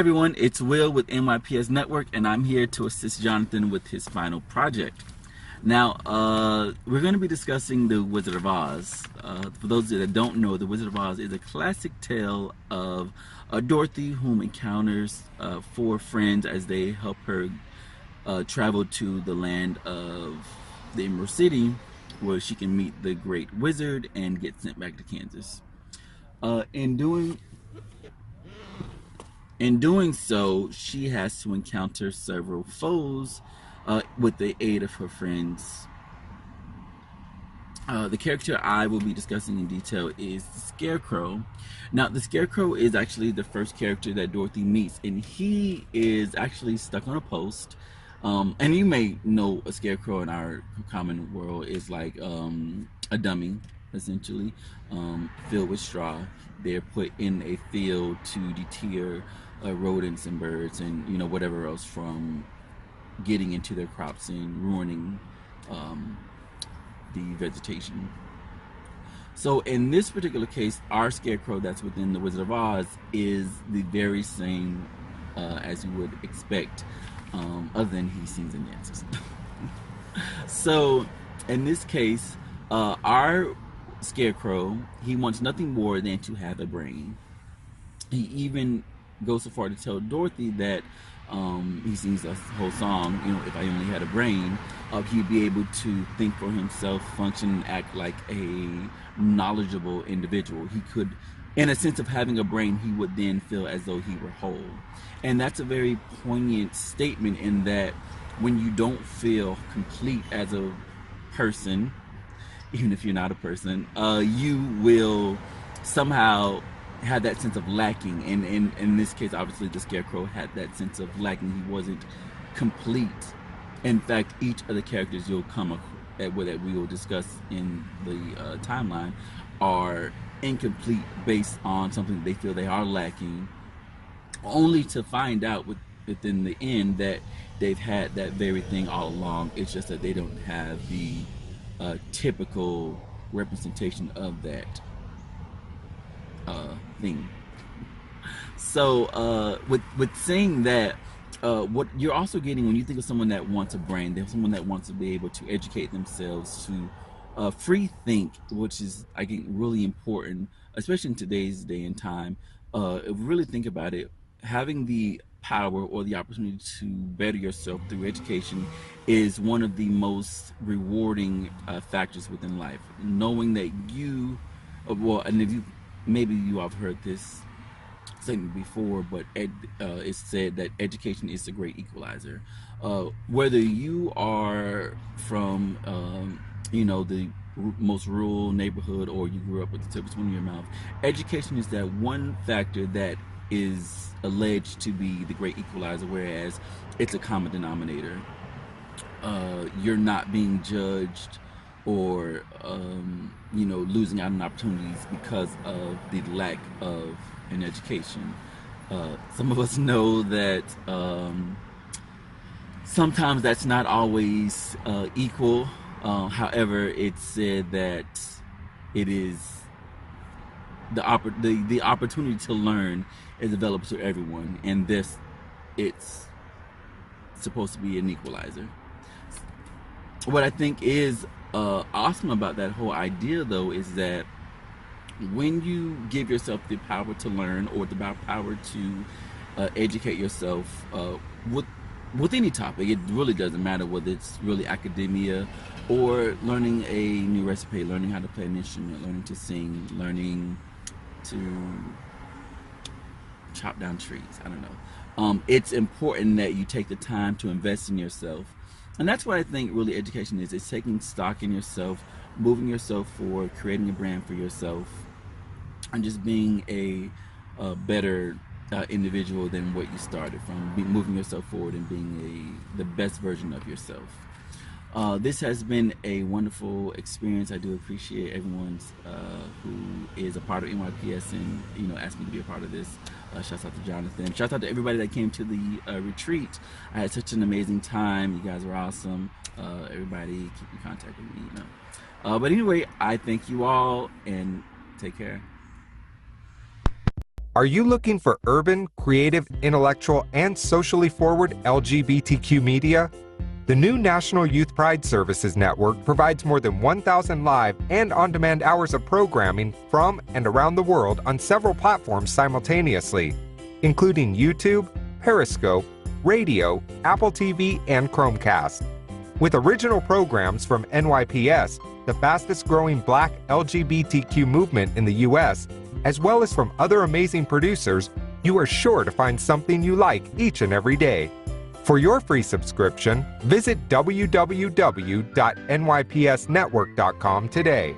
everyone, it's Will with NYPS Network, and I'm here to assist Jonathan with his final project. Now, we're going to be discussing The Wizard of Oz. For those that don't know, The Wizard of Oz is a classic tale of Dorothy, whom encounters four friends as they help her travel to the land of the Emerald City, where she can meet the Great Wizard and get sent back to Kansas. Uh, in doing In doing so, she has to encounter several foes with the aid of her friends. The character I will be discussing in detail is the Scarecrow. Now, the Scarecrow is actually the first character that Dorothy meets, and he is actually stuck on a post. And you may know a Scarecrow in our common world is like a dummy, essentially, filled with straw. They're put in a field to deter rodents and birds and whatever else from getting into their crops and ruining the vegetation. So in this particular case, our Scarecrow that's within the Wizard of Oz is the very same as you would expect, other than he sings and dances. So in this case, our Scarecrow, he wants nothing more than to have a brain. He even goes so far to tell Dorothy that he sings a whole song, if I only had a brain, he'd be able to think for himself, function, and act like a knowledgeable individual. He could, in a sense of having a brain, he would then feel as though he were whole. And that's a very poignant statement in that when you don't feel complete as a person, even if you're not a person, you will somehow had that sense of lacking, and in this case, obviously, the Scarecrow had that sense of lacking. He wasn't complete. In fact, each of the characters you'll come at that we will discuss in the timeline are incomplete based on something they feel they are lacking, only to find out within the end that they've had that very thing all along. It's just that they don't have the typical representation of that thing. So with saying that, what you're also getting when you think of someone that wants a brain, there's someone that wants to be able to educate themselves, to free think, which is, I think, really important, especially in today's day and time. If we really think about it, having the power or the opportunity to better yourself through education is one of the most rewarding factors within life. Knowing that and if you maybe you have heard this statement before, but it's said that education is the great equalizer. Whether you are from the most rural neighborhood or you grew up with the tip between your mouth, education is that one factor that is alleged to be the great equalizer, whereas it's a common denominator. You're not being judged or losing out on opportunities because of the lack of an education. Some of us know that sometimes that's not always equal. However, it's said that it is the opportunity to learn is available to everyone, and it's supposed to be an equalizer. What I think is awesome about that whole idea, though, is that when you give yourself the power to learn or the power to educate yourself with any topic, it really doesn't matter whether it's really academia or learning a new recipe, learning how to play an instrument, learning to sing, learning to chop down trees. I don't know. It's important that you take the time to invest in yourself. And that's what I think really education is. It's taking stock in yourself, moving yourself forward, creating a brand for yourself, and just being a better individual than what you started from. Moving yourself forward and being the best version of yourself. This has been a wonderful experience. I do appreciate everyone's who is a part of NYPS and asked me to be a part of this. Shouts out to Jonathan. Shouts out to everybody that came to the retreat. I had such an amazing time. You guys were awesome. Everybody keep in contact with me. But anyway, I thank you all and take care. Are you looking for urban, creative, intellectual, and socially forward LGBTQ media? The new National Youth Pride Services Network provides more than 1,000 live and on-demand hours of programming from and around the world on several platforms simultaneously, including YouTube, Periscope, radio, Apple TV, and Chromecast. With original programs from NYPS, the fastest-growing Black LGBTQ movement in the U.S., as well as from other amazing producers, you are sure to find something you like each and every day. For your free subscription, visit www.nypsnetwork.com today.